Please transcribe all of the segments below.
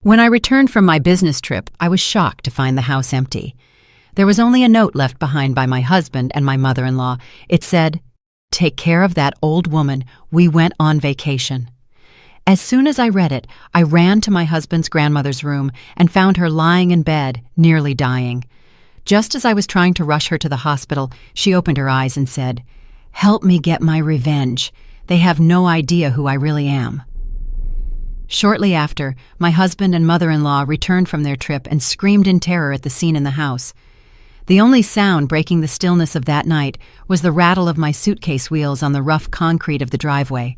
When I returned from my business trip, I was shocked to find the house empty. There was only a note left behind by my husband and my mother-in-law. It said, "Take care of that old woman. We went on vacation." As soon as I read it, I ran to my husband's grandmother's room and found her lying in bed, nearly dying. Just as I was trying to rush her to the hospital, she opened her eyes and said, "Help me get my revenge. They have no idea who I really am." Shortly after, my husband and mother-in-law returned from their trip and screamed in terror at the scene in the house. The only sound breaking the stillness of that night was the rattle of my suitcase wheels on the rough concrete of the driveway.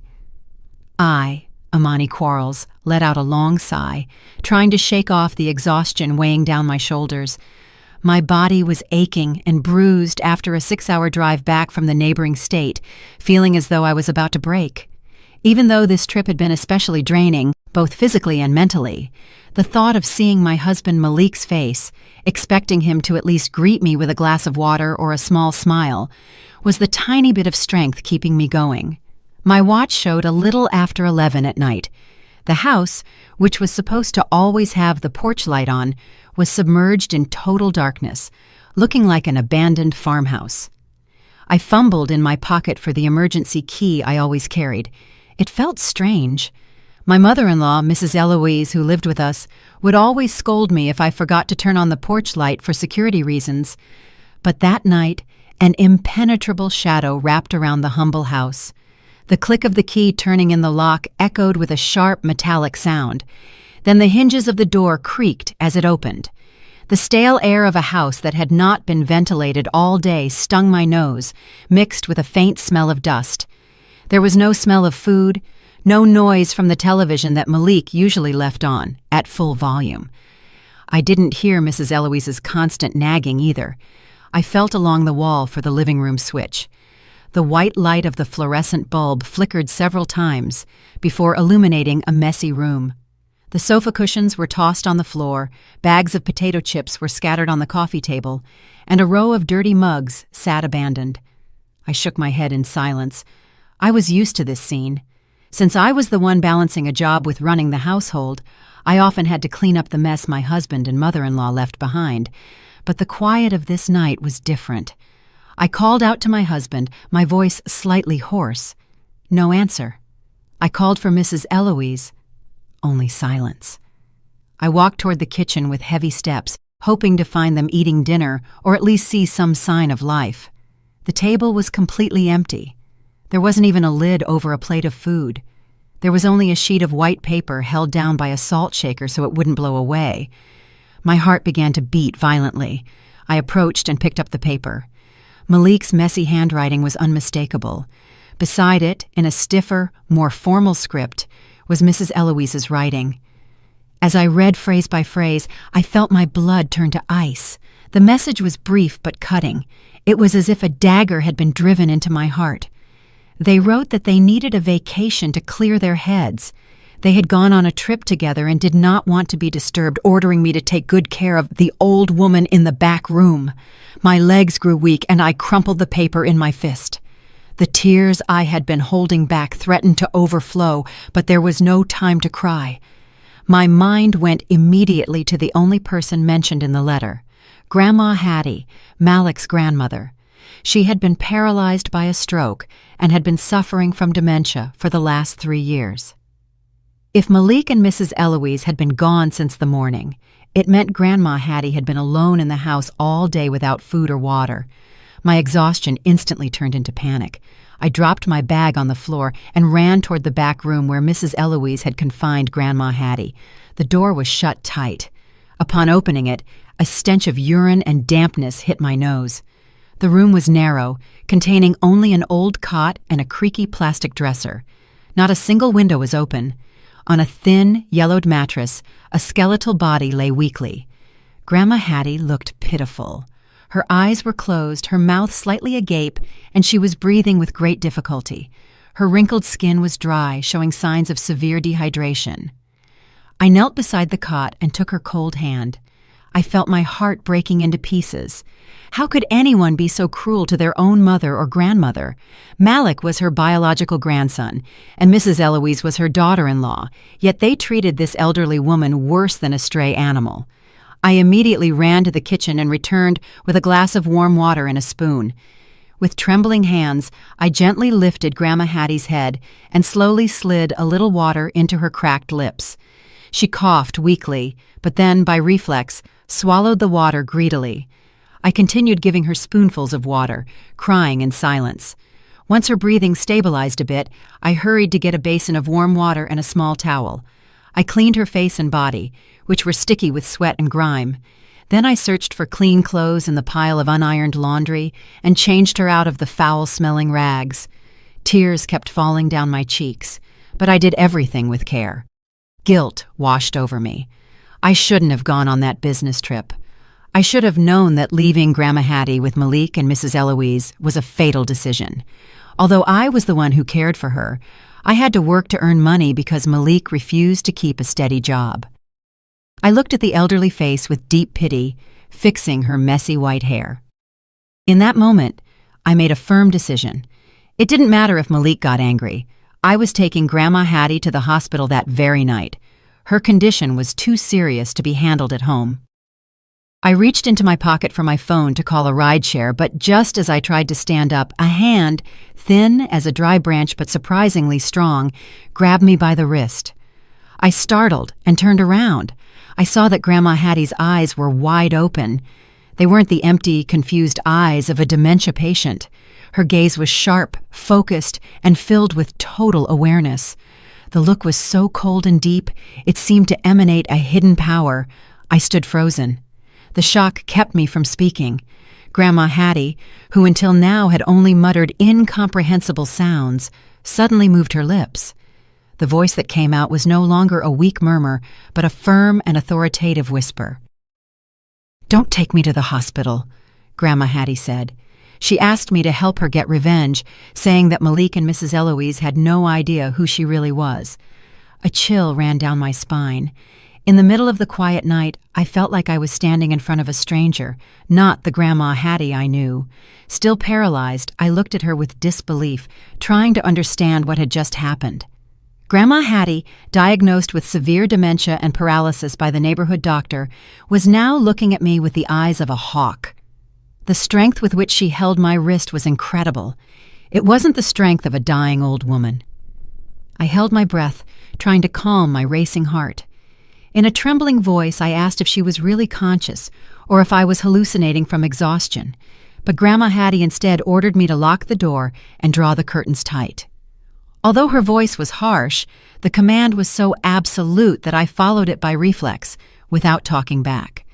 I, Amani Quarles, let out a long sigh, trying to shake off the exhaustion weighing down my shoulders. My body was aching and bruised after a 6-hour drive back from the neighboring state, feeling as though I was about to break. Even though this trip had been especially draining, both physically and mentally, the thought of seeing my husband Malik's face, expecting him to at least greet me with a glass of water or a small smile, was the tiny bit of strength keeping me going. My watch showed a little after 11 at night. The house, which was supposed to always have the porch light on, was submerged in total darkness, looking like an abandoned farmhouse. I fumbled in my pocket for the emergency key I always carried. It felt strange. My mother-in-law, Mrs. Eloise, who lived with us, would always scold me if I forgot to turn on the porch light for security reasons. But that night, an impenetrable shadow wrapped around the humble house. The click of the key turning in the lock echoed with a sharp metallic sound. Then the hinges of the door creaked as it opened. The stale air of a house that had not been ventilated all day stung my nose, mixed with a faint smell of dust. There was no smell of food, no noise from the television that Malik usually left on, at full volume. I didn't hear Mrs. Eloise's constant nagging either. I felt along the wall for the living room switch. The white light of the fluorescent bulb flickered several times before illuminating a messy room. The sofa cushions were tossed on the floor, bags of potato chips were scattered on the coffee table, and a row of dirty mugs sat abandoned. I shook my head in silence. I was used to this scene. Since I was the one balancing a job with running the household, I often had to clean up the mess my husband and mother-in-law left behind. But the quiet of this night was different. I called out to my husband, my voice slightly hoarse. No answer. I called for Mrs. Eloise. Only silence. I walked toward the kitchen with heavy steps, hoping to find them eating dinner or at least see some sign of life. The table was completely empty. There wasn't even a lid over a plate of food. There was only a sheet of white paper held down by a salt shaker so it wouldn't blow away. My heart began to beat violently. I approached and picked up the paper. Malik's messy handwriting was unmistakable. Beside it, in a stiffer, more formal script, was Mrs. Eloise's writing. As I read phrase by phrase, I felt my blood turn to ice. The message was brief but cutting. It was as if a dagger had been driven into my heart. They wrote that they needed a vacation to clear their heads. They had gone on a trip together and did not want to be disturbed, ordering me to take good care of the old woman in the back room. My legs grew weak and I crumpled the paper in my fist. The tears I had been holding back threatened to overflow, but there was no time to cry. My mind went immediately to the only person mentioned in the letter, Grandma Hattie, Malik's grandmother. She had been paralyzed by a stroke and had been suffering from dementia for the last 3 years. If Malik and Mrs. Eloise had been gone since the morning, it meant Grandma Hattie had been alone in the house all day without food or water. My exhaustion instantly turned into panic. I dropped my bag on the floor and ran toward the back room where Mrs. Eloise had confined Grandma Hattie. The door was shut tight. Upon opening it, a stench of urine and dampness hit my nose. The room was narrow, containing only an old cot and a creaky plastic dresser. Not a single window was open. On a thin, yellowed mattress, a skeletal body lay weakly. Grandma Hattie looked pitiful. Her eyes were closed, her mouth slightly agape, and she was breathing with great difficulty. Her wrinkled skin was dry, showing signs of severe dehydration. I knelt beside the cot and took her cold hand. I felt my heart breaking into pieces. How could anyone be so cruel to their own mother or grandmother? Malik was her biological grandson, and Mrs. Eloise was her daughter-in-law, yet they treated this elderly woman worse than a stray animal. I immediately ran to the kitchen and returned with a glass of warm water and a spoon. With trembling hands, I gently lifted Grandma Hattie's head and slowly slid a little water into her cracked lips. She coughed weakly, but then, by reflex, swallowed the water greedily. I continued giving her spoonfuls of water, crying in silence. Once her breathing stabilized a bit, I hurried to get a basin of warm water and a small towel. I cleaned her face and body, which were sticky with sweat and grime. Then I searched for clean clothes in the pile of unironed laundry and changed her out of the foul-smelling rags. Tears kept falling down my cheeks, but I did everything with care. Guilt washed over me. I shouldn't have gone on that business trip. I should have known that leaving Grandma Hattie with Malik and Mrs. Eloise was a fatal decision. Although I was the one who cared for her, I had to work to earn money because Malik refused to keep a steady job. I looked at the elderly face with deep pity, fixing her messy white hair. In that moment, I made a firm decision. It didn't matter if Malik got angry. I was taking Grandma Hattie to the hospital that very night. Her condition was too serious to be handled at home. I reached into my pocket for my phone to call a rideshare, but just as I tried to stand up, a hand, thin as a dry branch but surprisingly strong, grabbed me by the wrist. I startled and turned around. I saw that Grandma Hattie's eyes were wide open. They weren't the empty, confused eyes of a dementia patient. Her gaze was sharp, focused, and filled with total awareness. The look was so cold and deep, it seemed to emanate a hidden power. I stood frozen. The shock kept me from speaking. Grandma Hattie, who until now had only muttered incomprehensible sounds, suddenly moved her lips. The voice that came out was no longer a weak murmur, but a firm and authoritative whisper. "Don't take me to the hospital," Grandma Hattie said. She asked me to help her get revenge, saying that Malik and Mrs. Eloise had no idea who she really was. A chill ran down my spine. In the middle of the quiet night, I felt like I was standing in front of a stranger, not the Grandma Hattie I knew. Still paralyzed, I looked at her with disbelief, trying to understand what had just happened. Grandma Hattie, diagnosed with severe dementia and paralysis by the neighborhood doctor, was now looking at me with the eyes of a hawk. The strength with which she held my wrist was incredible. It wasn't the strength of a dying old woman. I held my breath, trying to calm my racing heart. In a trembling voice, I asked if she was really conscious or if I was hallucinating from exhaustion, but Grandma Hattie instead ordered me to lock the door and draw the curtains tight. Although her voice was harsh, the command was so absolute that I followed it by reflex, without talking back.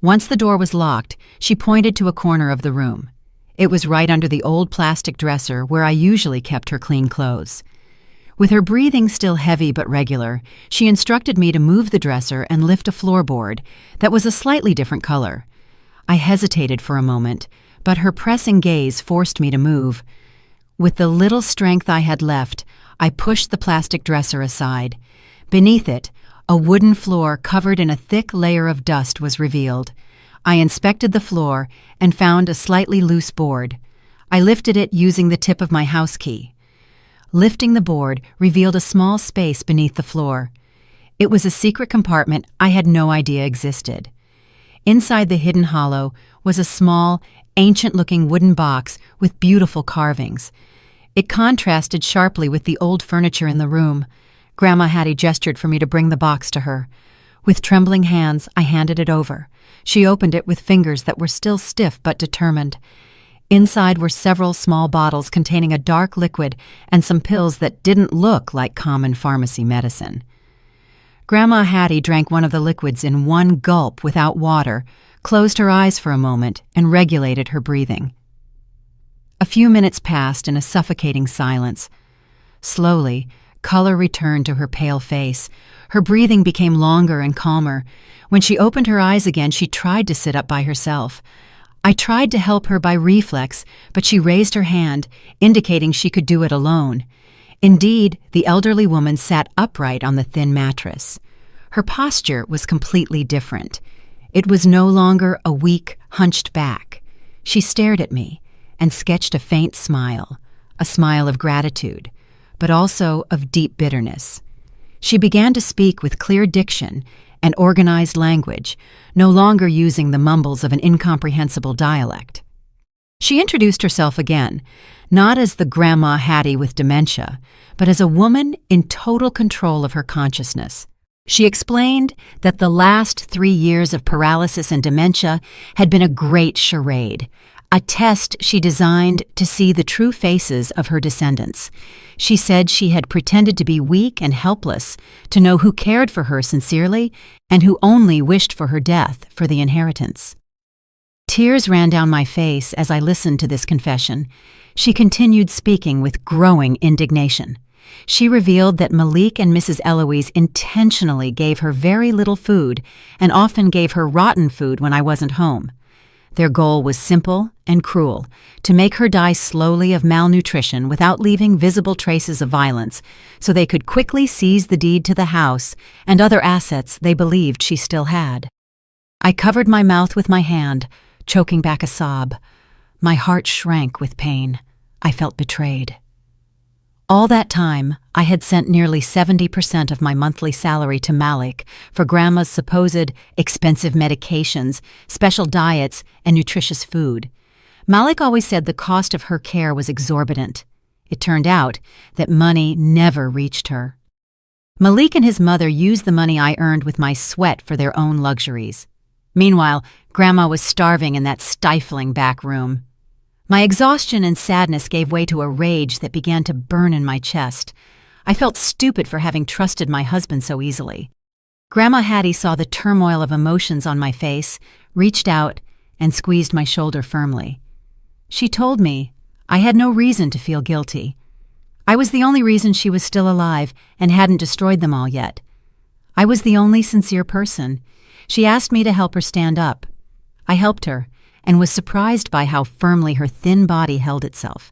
Once the door was locked, she pointed to a corner of the room. It was right under the old plastic dresser where I usually kept her clean clothes. With her breathing still heavy but regular, she instructed me to move the dresser and lift a floorboard that was a slightly different color. I hesitated for a moment, but her pressing gaze forced me to move. With the little strength I had left, I pushed the plastic dresser aside. Beneath it, a wooden floor covered in a thick layer of dust was revealed. I inspected the floor and found a slightly loose board. I lifted it using the tip of my house key. Lifting the board revealed a small space beneath the floor. It was a secret compartment I had no idea existed. Inside the hidden hollow was a small, ancient-looking wooden box with beautiful carvings. It contrasted sharply with the old furniture in the room. Grandma Hattie gestured for me to bring the box to her. With trembling hands, I handed it over. She opened it with fingers that were still stiff but determined. Inside were several small bottles containing a dark liquid and some pills that didn't look like common pharmacy medicine. Grandma Hattie drank one of the liquids in one gulp without water, closed her eyes for a moment, and regulated her breathing. A few minutes passed in a suffocating silence. Slowly, color returned to her pale face. Her breathing became longer and calmer. When she opened her eyes again, she tried to sit up by herself. I tried to help her by reflex, but she raised her hand, indicating she could do it alone. Indeed, the elderly woman sat upright on the thin mattress. Her posture was completely different. It was no longer a weak, hunched back. She stared at me and sketched a faint smile, a smile of gratitude, but also of deep bitterness. She began to speak with clear diction and organized language, no longer using the mumbles of an incomprehensible dialect. She introduced herself again, not as the Grandma Hattie with dementia, but as a woman in total control of her consciousness. She explained that the last 3 years of paralysis and dementia had been a great charade, a test she designed to see the true faces of her descendants. She said she had pretended to be weak and helpless, to know who cared for her sincerely and who only wished for her death for the inheritance. Tears ran down my face as I listened to this confession. She continued speaking with growing indignation. She revealed that Malik and Mrs. Eloise intentionally gave her very little food and often gave her rotten food when I wasn't home. Their goal was simple and cruel, to make her die slowly of malnutrition without leaving visible traces of violence, so they could quickly seize the deed to the house and other assets they believed she still had. I covered my mouth with my hand, choking back a sob. My heart shrank with pain. I felt betrayed. All that time, I had sent nearly 70% of my monthly salary to Malik for Grandma's supposed expensive medications, special diets, and nutritious food. Malik always said the cost of her care was exorbitant. It turned out that money never reached her. Malik and his mother used the money I earned with my sweat for their own luxuries. Meanwhile, Grandma was starving in that stifling back room. My exhaustion and sadness gave way to a rage that began to burn in my chest. I felt stupid for having trusted my husband so easily. Grandma Hattie saw the turmoil of emotions on my face, reached out, and squeezed my shoulder firmly. She told me I had no reason to feel guilty. I was the only reason she was still alive and hadn't destroyed them all yet. I was the only sincere person. She asked me to help her stand up. I helped her, and was surprised by how firmly her thin body held itself.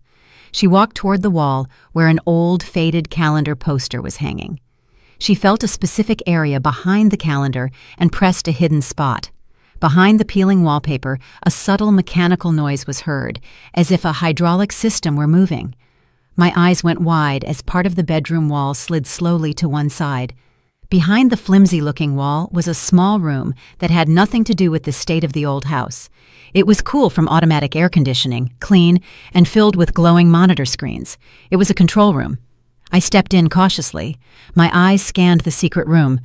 She walked toward the wall where an old, faded calendar poster was hanging. She felt a specific area behind the calendar and pressed a hidden spot. Behind the peeling wallpaper, a subtle mechanical noise was heard, as if a hydraulic system were moving. My eyes went wide as part of the bedroom wall slid slowly to one side. Behind the flimsy-looking wall was a small room that had nothing to do with the state of the old house. It was cool from automatic air conditioning, clean, and filled with glowing monitor screens. It was a control room. I stepped in cautiously. My eyes scanned the secret room.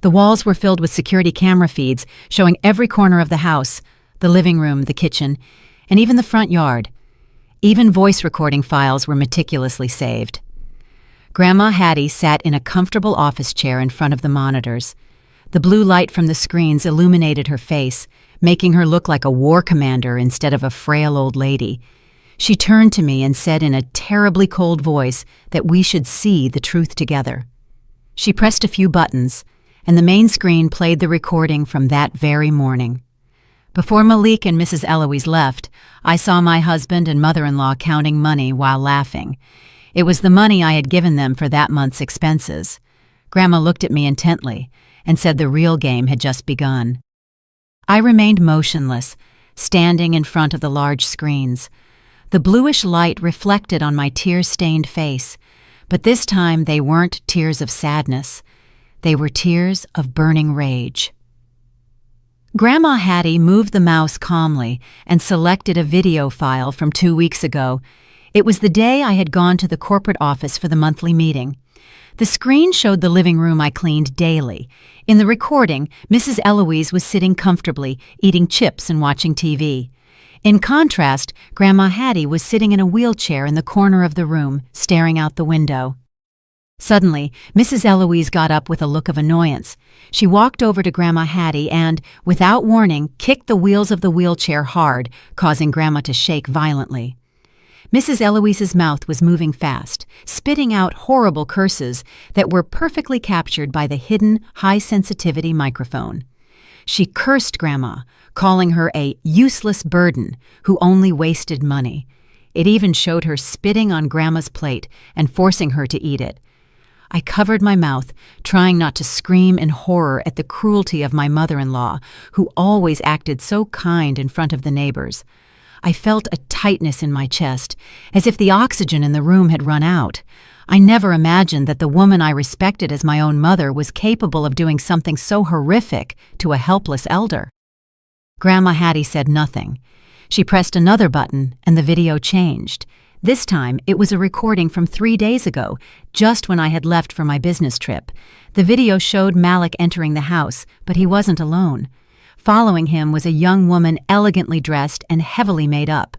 The walls were filled with security camera feeds showing every corner of the house, the living room, the kitchen, and even the front yard. Even voice recording files were meticulously saved. Grandma Hattie sat in a comfortable office chair in front of the monitors. The blue light from the screens illuminated her face, making her look like a war commander instead of a frail old lady. She turned to me and said in a terribly cold voice that we should see the truth together. She pressed a few buttons, and the main screen played the recording from that very morning. Before Malik and Mrs. Eloise left, I saw my husband and mother-in-law counting money while laughing. It was the money I had given them for that month's expenses. Grandma looked at me intently and said the real game had just begun. I remained motionless, standing in front of the large screens. The bluish light reflected on my tear-stained face, but this time they weren't tears of sadness. They were tears of burning rage. Grandma Hattie moved the mouse calmly and selected a video file from 2 weeks ago. It was the day I had gone to the corporate office for the monthly meeting. The screen showed the living room I cleaned daily. In the recording, Mrs. Eloise was sitting comfortably, eating chips and watching TV. In contrast, Grandma Hattie was sitting in a wheelchair in the corner of the room, staring out the window. Suddenly, Mrs. Eloise got up with a look of annoyance. She walked over to Grandma Hattie and, without warning, kicked the wheels of the wheelchair hard, causing Grandma to shake violently. Mrs. Eloise's mouth was moving fast, spitting out horrible curses that were perfectly captured by the hidden, high-sensitivity microphone. She cursed Grandma, calling her a useless burden who only wasted money. It even showed her spitting on Grandma's plate and forcing her to eat it. I covered my mouth, trying not to scream in horror at the cruelty of my mother-in-law, who always acted so kind in front of the neighbors. I felt a tightness in my chest, as if the oxygen in the room had run out. I never imagined that the woman I respected as my own mother was capable of doing something so horrific to a helpless elder. Grandma Hattie said nothing. She pressed another button, and the video changed. This time, it was a recording from 3 days ago, just when I had left for my business trip. The video showed Malik entering the house, but he wasn't alone. Following him was a young woman elegantly dressed and heavily made up.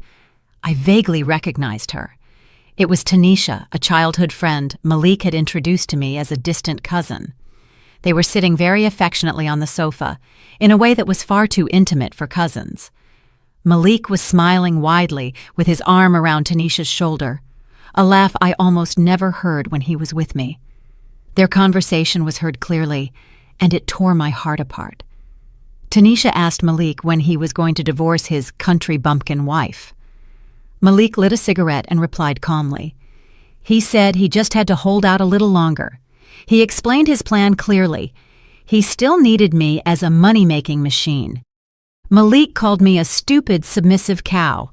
I vaguely recognized her. It was Tanisha, a childhood friend Malik had introduced to me as a distant cousin. They were sitting very affectionately on the sofa, in a way that was far too intimate for cousins. Malik was smiling widely with his arm around Tanisha's shoulder, a laugh I almost never heard when he was with me. Their conversation was heard clearly, and it tore my heart apart. Tanisha asked Malik when he was going to divorce his country bumpkin wife. Malik lit a cigarette and replied calmly. He said he just had to hold out a little longer. He explained his plan clearly. He still needed me as a money-making machine. Malik called me a stupid, submissive cow.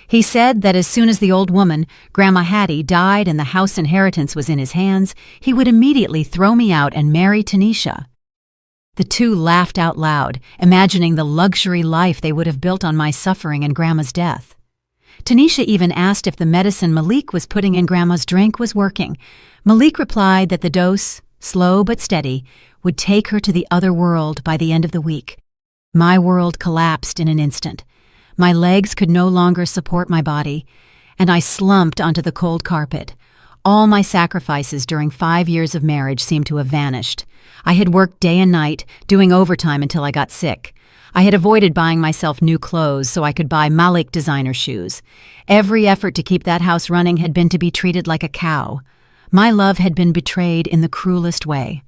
He said that as soon as the old woman, Grandma Hattie, died and the house inheritance was in his hands, he would immediately throw me out and marry Tanisha. The two laughed out loud, imagining the luxury life they would have built on my suffering and Grandma's death. Tanisha even asked if the medicine Malik was putting in Grandma's drink was working. Malik replied that the dose, slow but steady, would take her to the other world by the end of the week. My world collapsed in an instant. My legs could no longer support my body, and I slumped onto the cold carpet. All my sacrifices during 5 years of marriage seemed to have vanished. I had worked day and night, doing overtime until I got sick. I had avoided buying myself new clothes so I could buy Malik designer shoes. Every effort to keep that house running had been to be treated like a cow. My love had been betrayed in the cruelest way.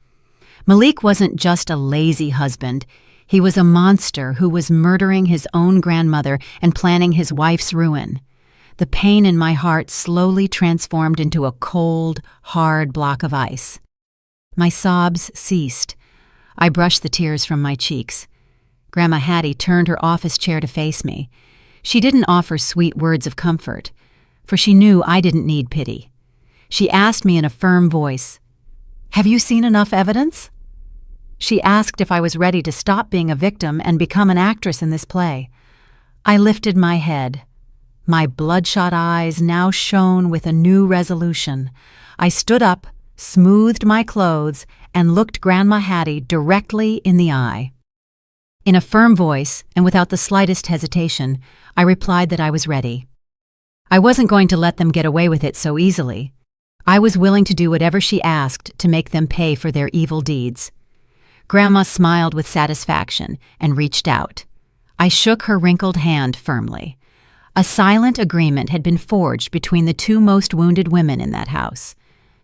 Malik wasn't just a lazy husband. He was a monster who was murdering his own grandmother and planning his wife's ruin. The pain in my heart slowly transformed into a cold, hard block of ice. My sobs ceased. I brushed the tears from my cheeks. Grandma Hattie turned her office chair to face me. She didn't offer sweet words of comfort, for she knew I didn't need pity. She asked me in a firm voice, "Have you seen enough evidence?" She asked if I was ready to stop being a victim and become an actress in this play. I lifted my head. My bloodshot eyes now shone with a new resolution. I stood up, smoothed my clothes, and looked Grandma Hattie directly in the eye. In a firm voice, and without the slightest hesitation, I replied that I was ready. I wasn't going to let them get away with it so easily. I was willing to do whatever she asked to make them pay for their evil deeds. Grandma smiled with satisfaction and reached out. I shook her wrinkled hand firmly. A silent agreement had been forged between the two most wounded women in that house.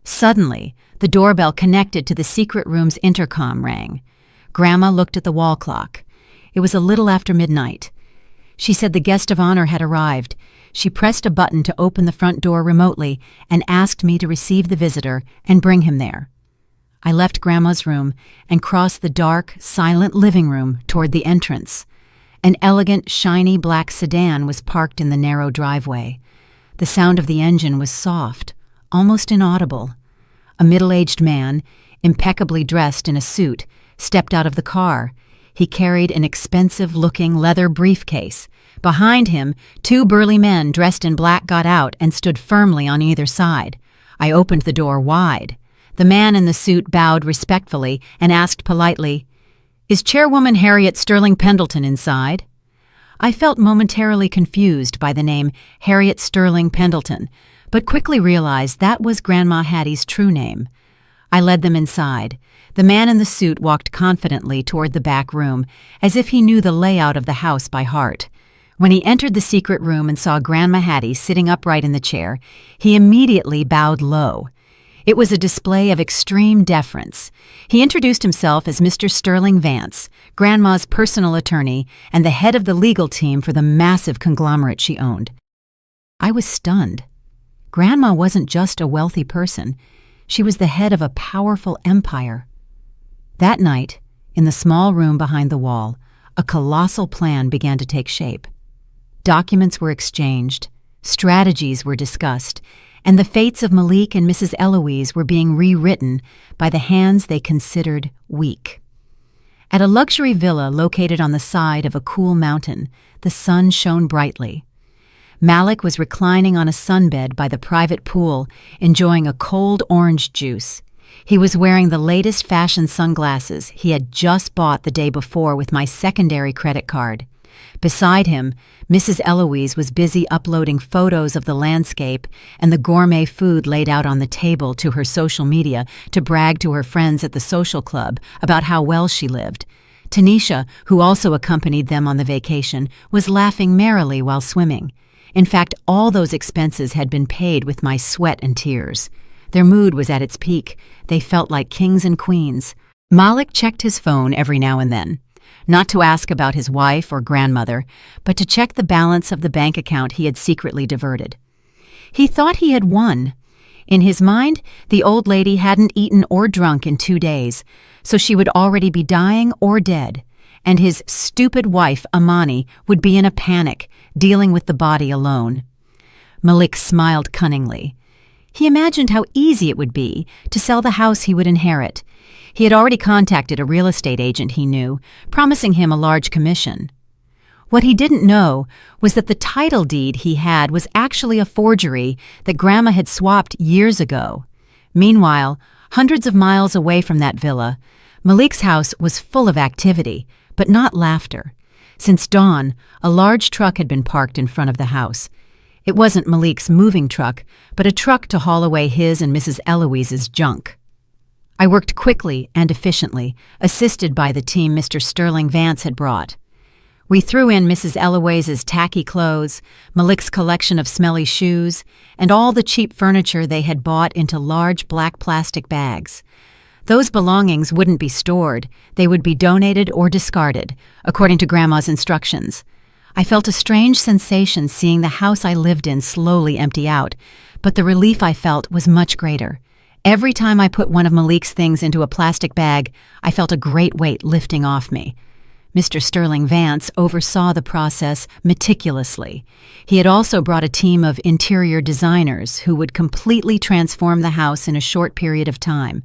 Suddenly, the doorbell connected to the secret room's intercom rang. Grandma looked at the wall clock. It was a little after midnight. She said the guest of honor had arrived. She pressed a button to open the front door remotely and asked me to receive the visitor and bring him there. I left Grandma's room and crossed the dark, silent living room toward the entrance. An elegant, shiny black sedan was parked in the narrow driveway. The sound of the engine was soft, almost inaudible. A middle-aged man, impeccably dressed in a suit, stepped out of the car. He carried an expensive-looking leather briefcase. Behind him, 2 burly men dressed in black got out and stood firmly on either side. I opened the door wide. The man in the suit bowed respectfully and asked politely, "Is Chairwoman Harriet Sterling Pendleton inside?" I felt momentarily confused by the name Harriet Sterling Pendleton, but quickly realized that was Grandma Hattie's true name. I led them inside. The man in the suit walked confidently toward the back room, as if he knew the layout of the house by heart. When he entered the secret room and saw Grandma Hattie sitting upright in the chair, he immediately bowed low. It was a display of extreme deference. He introduced himself as Mr. Sterling Vance, Grandma's personal attorney and the head of the legal team for the massive conglomerate she owned. I was stunned. Grandma wasn't just a wealthy person. She was the head of a powerful empire. That night, in the small room behind the wall, a colossal plan began to take shape. Documents were exchanged, strategies were discussed, and the fates of Malik and Mrs. Eloise were being rewritten by the hands they considered weak. At a luxury villa located on the side of a cool mountain, the sun shone brightly. Malik was reclining on a sunbed by the private pool, enjoying a cold orange juice. He was wearing the latest fashion sunglasses he had just bought the day before with my secondary credit card. Beside him, Mrs. Eloise was busy uploading photos of the landscape and the gourmet food laid out on the table to her social media to brag to her friends at the social club about how well she lived. Tanisha, who also accompanied them on the vacation, was laughing merrily while swimming. In fact, all those expenses had been paid with my sweat and tears. Their mood was at its peak. They felt like kings and queens. Malik checked his phone every now and then, not to ask about his wife or grandmother, but to check the balance of the bank account he had secretly diverted. He thought he had won. In his mind, the old lady hadn't eaten or drunk in 2 days, so she would already be dying or dead, and his stupid wife, Amani, would be in a panic, dealing with the body alone. Malik smiled cunningly. He imagined how easy it would be to sell the house he would inherit. He had already contacted a real estate agent he knew, promising him a large commission. What he didn't know was that the title deed he had was actually a forgery that Grandma had swapped years ago. Meanwhile, hundreds of miles away from that villa, Malik's house was full of activity, but not laughter. Since dawn, a large truck had been parked in front of the house. It wasn't Malik's moving truck, but a truck to haul away his and Mrs. Eloise's junk. I worked quickly and efficiently, assisted by the team Mr. Sterling Vance had brought. We threw in Mrs. Eloise's tacky clothes, Malik's collection of smelly shoes, and all the cheap furniture they had bought into large black plastic bags. Those belongings wouldn't be stored. They would be donated or discarded, according to Grandma's instructions. I felt a strange sensation seeing the house I lived in slowly empty out, but the relief I felt was much greater. Every time I put one of Malik's things into a plastic bag, I felt a great weight lifting off me. Mr. Sterling Vance oversaw the process meticulously. He had also brought a team of interior designers who would completely transform the house in a short period of time.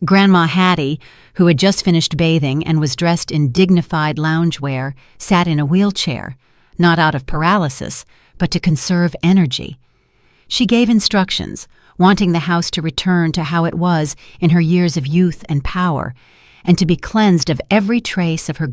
Grandma Hattie, who had just finished bathing and was dressed in dignified loungewear, sat in a wheelchair, not out of paralysis, but to conserve energy. She gave instructions, wanting the house to return to how it was in her years of youth and power, and to be cleansed of every trace of her